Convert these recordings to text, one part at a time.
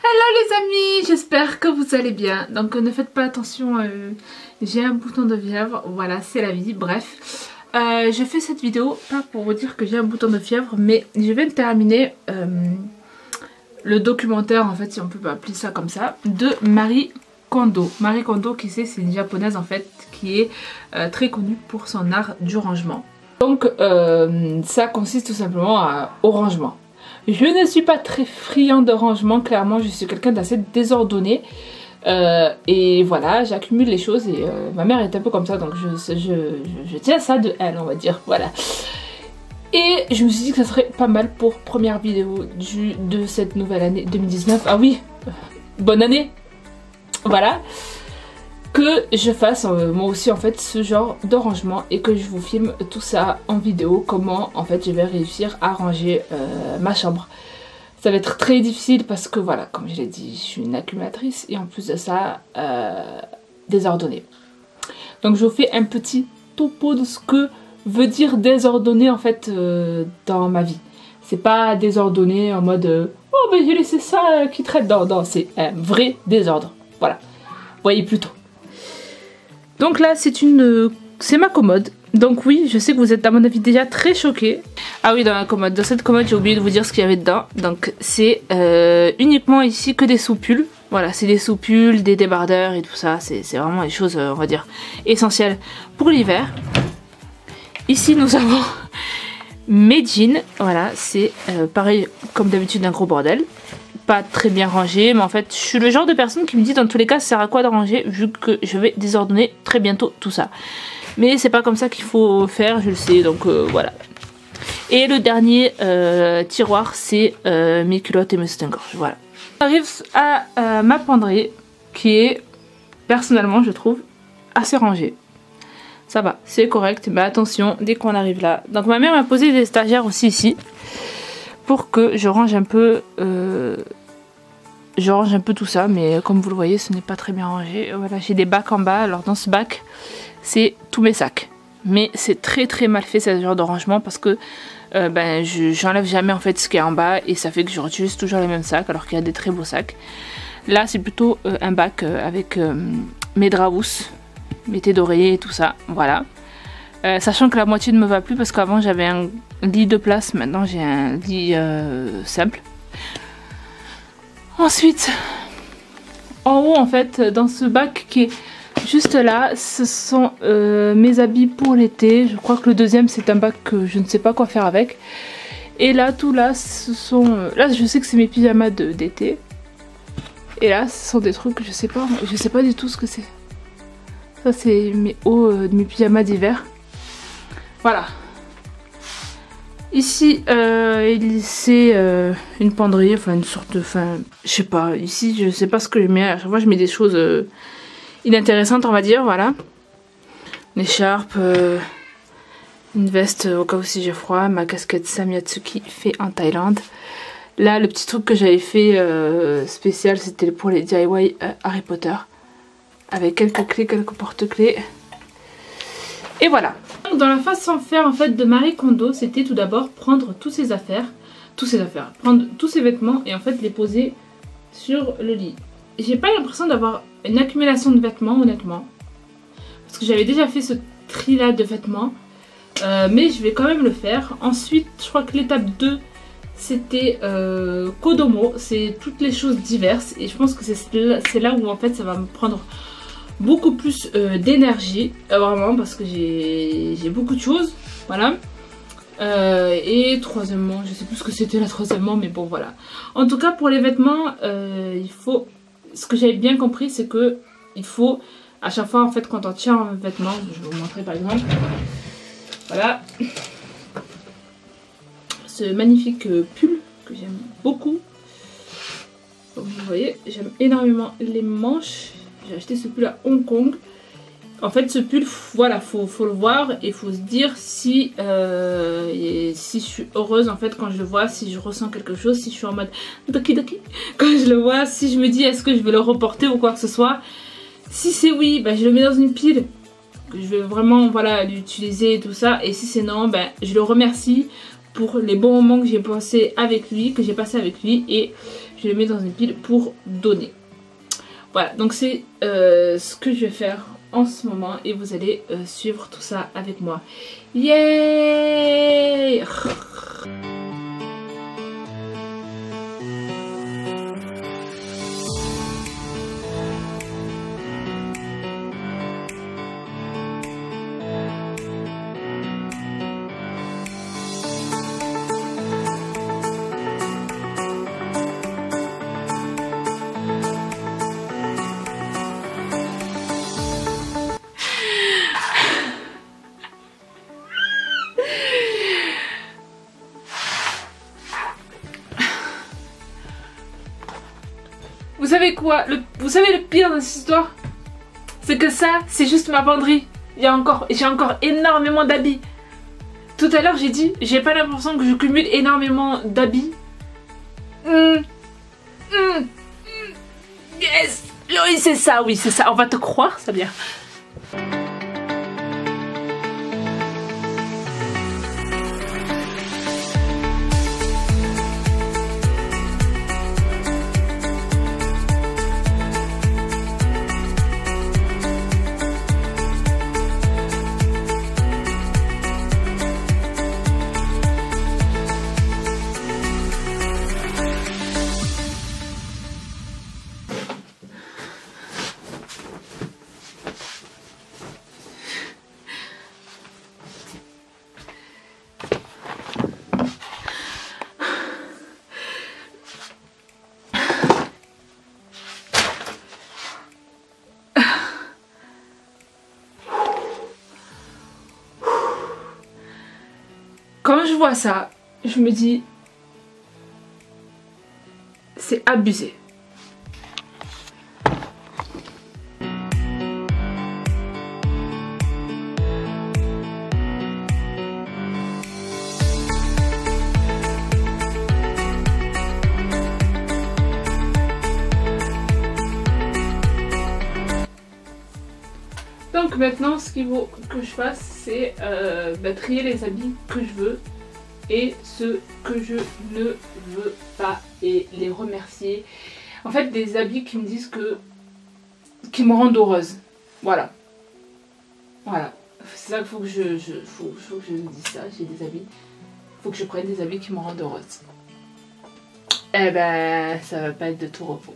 Hello les amis, j'espère que vous allez bien. Donc ne faites pas attention, j'ai un bouton de fièvre, voilà c'est la vie, bref. Je fais cette vidéo pas pour vous dire que j'ai un bouton de fièvre, mais je viens de terminer le documentaire, en fait si on peut pas appeler ça comme ça, de Marie Kondo. Marie Kondo, qui c'est une japonaise en fait qui est très connue pour son art du rangement. Donc ça consiste tout simplement au rangement. Je ne suis pas très friand de rangement, clairement je suis quelqu'un d'assez désordonné. Et voilà, j'accumule les choses et ma mère est un peu comme ça, donc je tiens ça de elle, on va dire, voilà. Et je me suis dit que ça serait pas mal pour première vidéo de cette nouvelle année 2019. Ah oui, bonne année. Voilà. Que je fasse moi aussi en fait ce genre de rangement et que je vous filme tout ça en vidéo, comment en fait je vais réussir à ranger ma chambre. Ça va être très difficile parce que voilà, comme je l'ai dit, je suis une accumulatrice et en plus de ça, désordonnée. Donc je vous fais un petit topo de ce que veut dire désordonné en fait dans ma vie. C'est pas désordonné en mode oh ben j'ai laissé ça qui traite, non, c'est un vrai désordre. Voilà, voyez plutôt. Donc là c'est ma commode. Donc oui, je sais que vous êtes à mon avis déjà très choqués. Ah oui, dans la commode, dans cette commode j'ai oublié de vous dire ce qu'il y avait dedans. Donc c'est uniquement ici que des soupules. Voilà, c'est des soupules, des débardeurs et tout ça. C'est vraiment des choses, on va dire, essentielles pour l'hiver. Ici nous avons mes jeans. Voilà, c'est pareil comme d'habitude un gros bordel. Pas très bien rangé, mais en fait je suis le genre de personne qui me dit dans tous les cas ça sert à quoi de ranger vu que je vais désordonner très bientôt tout ça. Mais c'est pas comme ça qu'il faut faire, je le sais, donc voilà. Et le dernier tiroir c'est mes culottes et mes soutiens-gorge, voilà. On arrive à ma penderie qui est personnellement je trouve assez rangée. Ça va, c'est correct, mais attention dès qu'on arrive là. Donc ma mère m'a posé des stagiaires aussi ici pour que je range un peu tout ça, mais comme vous le voyez ce n'est pas très bien rangé. Voilà, j'ai des bacs en bas. Alors dans ce bac c'est tous mes sacs, mais c'est très mal fait ce genre de rangement parce que j'enlève jamais en fait ce qui est en bas et ça fait que je réutilise toujours les mêmes sacs alors qu'il y a des très beaux sacs. Là c'est plutôt un bac avec mes draps, mes thés d'oreiller et tout ça, voilà. Sachant que la moitié ne me va plus parce qu'avant j'avais un lit de place, maintenant j'ai un lit simple. Ensuite, en haut en fait, dans ce bac qui est juste là, ce sont mes habits pour l'été. Je crois que le deuxième c'est un bac que je ne sais pas quoi faire avec. Et là, tout là, ce sont... là je sais que c'est mes pyjamas d'été. Et là, ce sont des trucs que je sais pas du tout ce que c'est. Ça c'est mes hauts de mes pyjamas d'hiver. Voilà. Ici, c'est une penderie, enfin une sorte de... Enfin, je sais pas, ici je sais pas ce que je mets. À chaque fois je mets des choses inintéressantes on va dire, voilà. Une écharpe, une veste au cas où si j'ai froid, ma casquette Samyatsuki fait en Thaïlande. Là le petit truc que j'avais fait spécial c'était pour les DIY Harry Potter. Avec quelques clés, quelques porte-clés. Et voilà. Dans la façon de faire en fait de Marie Kondo, c'était tout d'abord prendre toutes ses affaires, prendre tous ses vêtements et en fait les poser sur le lit. J'ai pas l'impression d'avoir une accumulation de vêtements honnêtement, parce que j'avais déjà fait ce tri là de vêtements, mais je vais quand même le faire. Ensuite je crois que l'étape 2 c'était Kodomo, c'est toutes les choses diverses et je pense que c'est là où en fait ça va me prendre beaucoup plus d'énergie, vraiment, parce que j'ai beaucoup de choses, voilà. Et troisièmement, je sais plus ce que c'était la troisièmement, mais bon voilà. En tout cas pour les vêtements, il faut, ce que j'avais bien compris c'est que il faut à chaque fois en fait quand on tient un vêtement, je vais vous montrer par exemple, voilà, ce magnifique pull que j'aime beaucoup. Comme vous voyez, j'aime énormément les manches. J'ai acheté ce pull à Hong Kong. En fait ce pull, voilà, faut le voir et faut se dire si je suis heureuse en fait quand je le vois, si je ressens quelque chose, si je suis en mode doki doki quand je le vois, si je me dis est-ce que je vais le reporter ou quoi que ce soit. Si c'est oui, je le mets dans une pile que je vais vraiment voilà l'utiliser et tout ça, et si c'est non, je le remercie pour les bons moments que j'ai passé avec lui, et je les mets dans une pile pour donner. Voilà, donc c'est ce que je vais faire en ce moment et vous allez suivre tout ça avec moi. Yay! Vous savez quoi? Vous savez le pire de cette histoire? C'est que ça, c'est juste ma penderie. J'ai encore énormément d'habits. Tout à l'heure, j'ai dit, j'ai pas l'impression que je cumule énormément d'habits. Yes! Oui, c'est ça, oui, c'est ça. On va te croire, ça bien. Quand je vois ça, je me dis, c'est abusé. Donc maintenant, ce qu'il faut que je fasse, c'est trier les habits que je veux et ceux que je ne veux pas et les remercier. En fait, des habits qui me disent qui me rendent heureuse. Voilà. Voilà. C'est ça qu'il faut que je dise ça. J'ai des habits. Il faut que je prenne des habits qui me rendent heureuse. Eh ben, ça va pas être de tout repos.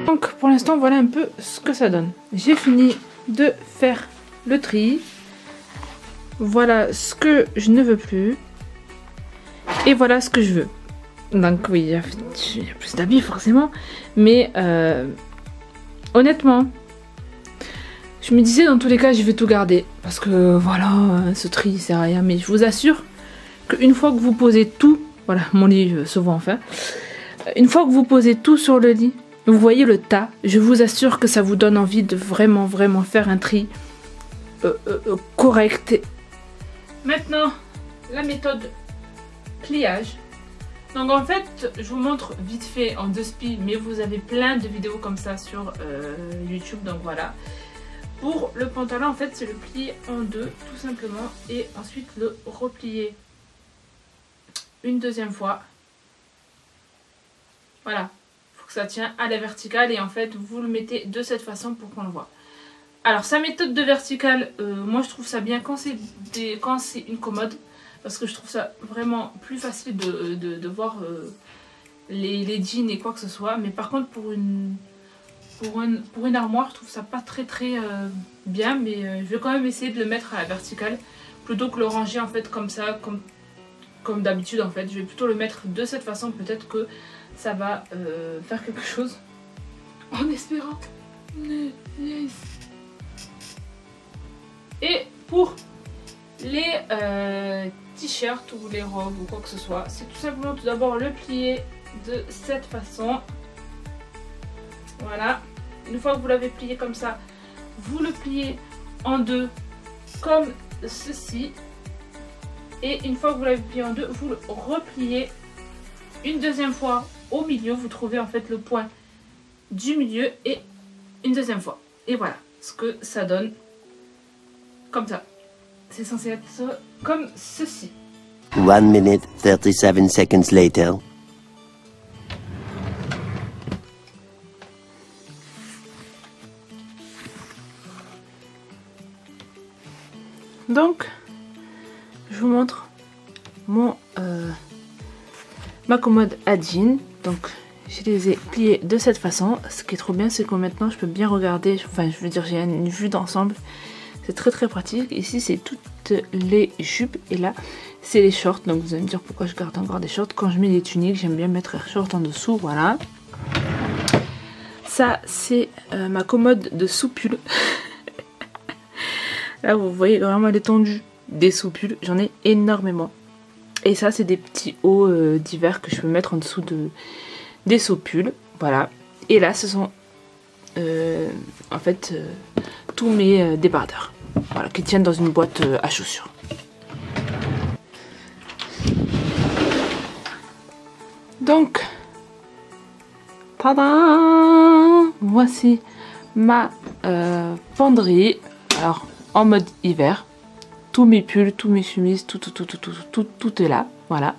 Donc pour l'instant voilà un peu ce que ça donne. J'ai fini de faire le tri. Voilà ce que je ne veux plus. Et voilà ce que je veux. Donc oui, il y a plus d'habits forcément. Mais honnêtement, je me disais dans tous les cas je vais tout garder. Parce que voilà, ce tri c'est rien. Mais je vous assure qu'une fois que vous posez tout, voilà mon lit se voit enfin. Une fois que vous posez tout sur le lit, vous voyez le tas, je vous assure que ça vous donne envie de vraiment faire un tri correct. Maintenant, la méthode pliage. Donc en fait, je vous montre vite fait en 2 spies, mais vous avez plein de vidéos comme ça sur YouTube, donc voilà. Pour le pantalon, en fait, c'est le plier en 2, tout simplement, et ensuite le replier une deuxième fois. Voilà. Ça tient à la verticale et en fait vous le mettez de cette façon pour qu'on le voit. Alors sa méthode de verticale, moi je trouve ça bien quand c'est une commode, parce que je trouve ça vraiment plus facile de voir les jeans et quoi que ce soit. Mais par contre pour une armoire je trouve ça pas très bien, mais je vais quand même essayer de le mettre à la verticale plutôt que le ranger en fait comme ça, comme d'habitude en fait. Je vais plutôt le mettre de cette façon, peut-être que ça va faire quelque chose, en espérant. Yes. Et pour les t-shirts ou les robes ou quoi que ce soit, c'est tout simplement tout d'abord le plier de cette façon. Voilà, une fois que vous l'avez plié comme ça, vous le pliez en deux comme ceci. Et une fois que vous l'avez plié en deux, vous le repliez une deuxième fois au milieu. Vous trouvez en fait le point du milieu et une deuxième fois. Et voilà ce que ça donne comme ça. C'est censé être comme ceci. 1 minute 37 seconds later. Donc, je vous montre ma commode à jeans. Donc, je les ai pliés de cette façon. Ce qui est trop bien, c'est que maintenant, je peux bien regarder. Enfin, je veux dire, j'ai une vue d'ensemble. C'est très très pratique. Ici, c'est toutes les jupes. Et là, c'est les shorts. Donc, vous allez me dire pourquoi je garde encore des shorts. Quand je mets des tuniques, j'aime bien mettre les shorts en dessous. Voilà. Ça, c'est ma commode de sous-pull. Là, vous voyez vraiment l'étendue des sous-pulls. J'en ai énormément. Et ça, c'est des petits hauts d'hiver que je peux mettre en dessous des sous-pulls. Voilà. Et là, ce sont en fait tous mes débardeurs. Voilà, qui tiennent dans une boîte à chaussures. Donc, tadam! Voici ma penderie. Alors, en mode hiver. Tous mes pulls, tous mes chemises, tout est là. Voilà.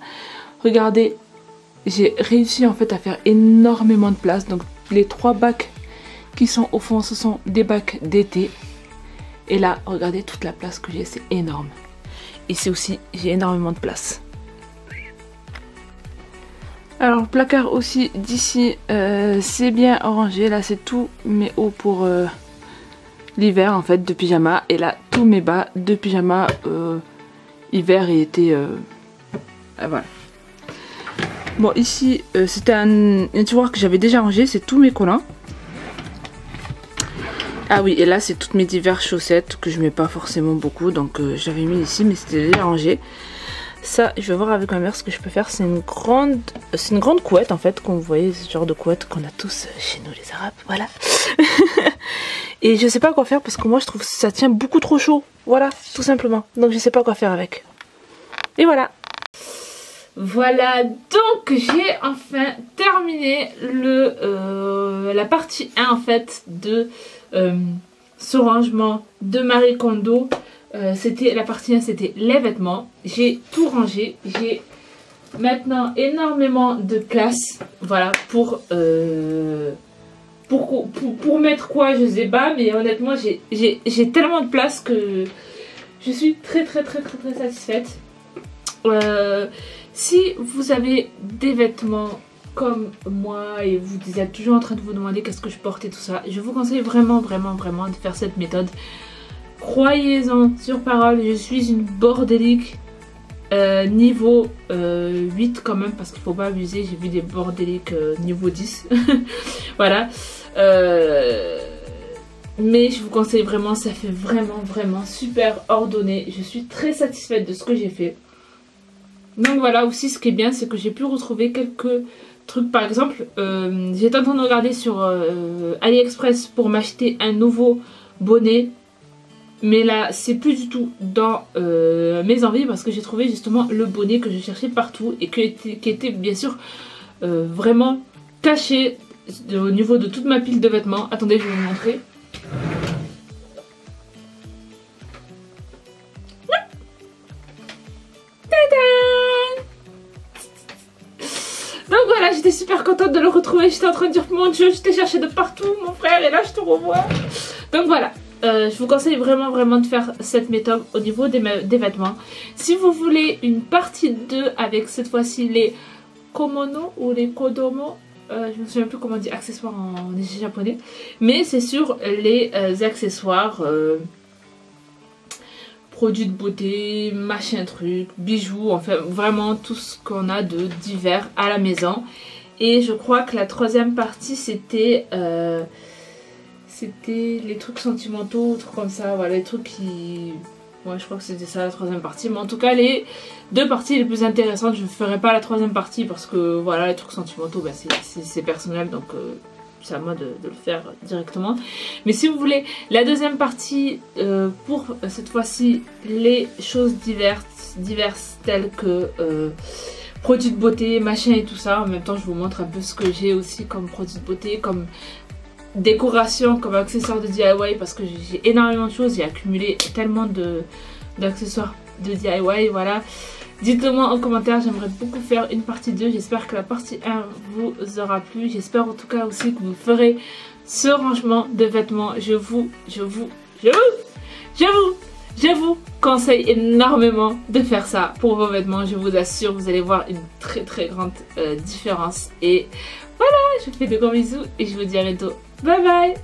Regardez, j'ai réussi en fait à faire énormément de place. Donc, les 3 bacs qui sont au fond, ce sont des bacs d'été. Et là, regardez toute la place que j'ai, c'est énorme. Ici aussi, j'ai énormément de place. Alors, le placard aussi d'ici, c'est bien rangé. Là, c'est tous mes hauts pour l'hiver, en fait, de pyjama. Et là, tous mes bas de pyjama hiver et été. Voilà. Bon, ici, c'était un tiroir que j'avais déjà rangé. C'est tous mes collants. Ah oui, et là, c'est toutes mes diverses chaussettes que je mets pas forcément beaucoup. Donc, j'avais mis ici, mais c'était déjà rangé. Ça, je vais voir avec ma mère ce que je peux faire. C'est une grande couette en fait, comme vous voyez, ce genre de couette qu'on a tous chez nous les Arabes, voilà. Et je sais pas quoi faire parce que moi je trouve que ça tient beaucoup trop chaud, voilà, tout simplement. Donc je sais pas quoi faire avec. Et voilà. Voilà, donc j'ai enfin terminé la partie 1 en fait de ce rangement de Marie Kondo. C'était la partie 1, c'était les vêtements. J'ai tout rangé. J'ai maintenant énormément de place. Voilà, pour mettre quoi, je sais pas. Mais honnêtement, j'ai tellement de place que je suis très satisfaite. Si vous avez des vêtements comme moi et vous êtes toujours en train de vous demander qu'est-ce que je porte et tout ça, je vous conseille vraiment de faire cette méthode. Croyez-en sur parole, je suis une bordélique niveau 8 quand même, parce qu'il ne faut pas abuser, j'ai vu des bordéliques niveau 10. Voilà. Mais je vous conseille vraiment, ça fait vraiment super ordonné. Je suis très satisfaite de ce que j'ai fait. Donc voilà, aussi ce qui est bien, c'est que j'ai pu retrouver quelques trucs. Par exemple, j'étais en train de regarder sur AliExpress pour m'acheter un nouveau bonnet. Mais là, c'est plus du tout dans mes envies parce que j'ai trouvé justement le bonnet que je cherchais partout et qui était bien sûr vraiment caché au niveau de toute ma pile de vêtements. Attendez, je vais vous montrer. Tadam! Donc voilà, j'étais super contente de le retrouver. J'étais en train de dire, mon Dieu, je t'ai cherché de partout, mon frère, et là je te revois. Donc voilà. Je vous conseille vraiment de faire cette méthode au niveau des vêtements. Si vous voulez une partie 2 avec cette fois-ci les komono ou les kodomo, je ne me souviens plus comment on dit accessoires en japonais, mais c'est sur les accessoires, produits de beauté, machin truc, bijoux, enfin vraiment tout ce qu'on a de divers à la maison. Et je crois que la 3e partie c'était les trucs sentimentaux, trucs comme ça, voilà, les trucs Ouais, je crois que c'était ça la troisième partie. Mais en tout cas, les deux parties les plus intéressantes, je ne ferai pas la troisième partie parce que voilà, les trucs sentimentaux, bah, c'est personnel, donc c'est à moi de le faire directement. Mais si vous voulez la deuxième partie, pour cette fois-ci, les choses diverses telles que produits de beauté, machin et tout ça. En même temps, je vous montre un peu ce que j'ai aussi comme produits de beauté, comme décoration, comme accessoires de DIY, parce que j'ai énormément de choses, j'ai accumulé tellement d'accessoires de DIY, voilà. Dites-le moi en commentaire, j'aimerais beaucoup faire une partie 2, j'espère que la partie 1 vous aura plu, j'espère en tout cas aussi que vous ferez ce rangement de vêtements. Je vous conseille énormément de faire ça pour vos vêtements, je vous assure, vous allez voir une très grande différence. Et voilà, je vous fais de gros bisous et je vous dis à bientôt. Bye bye.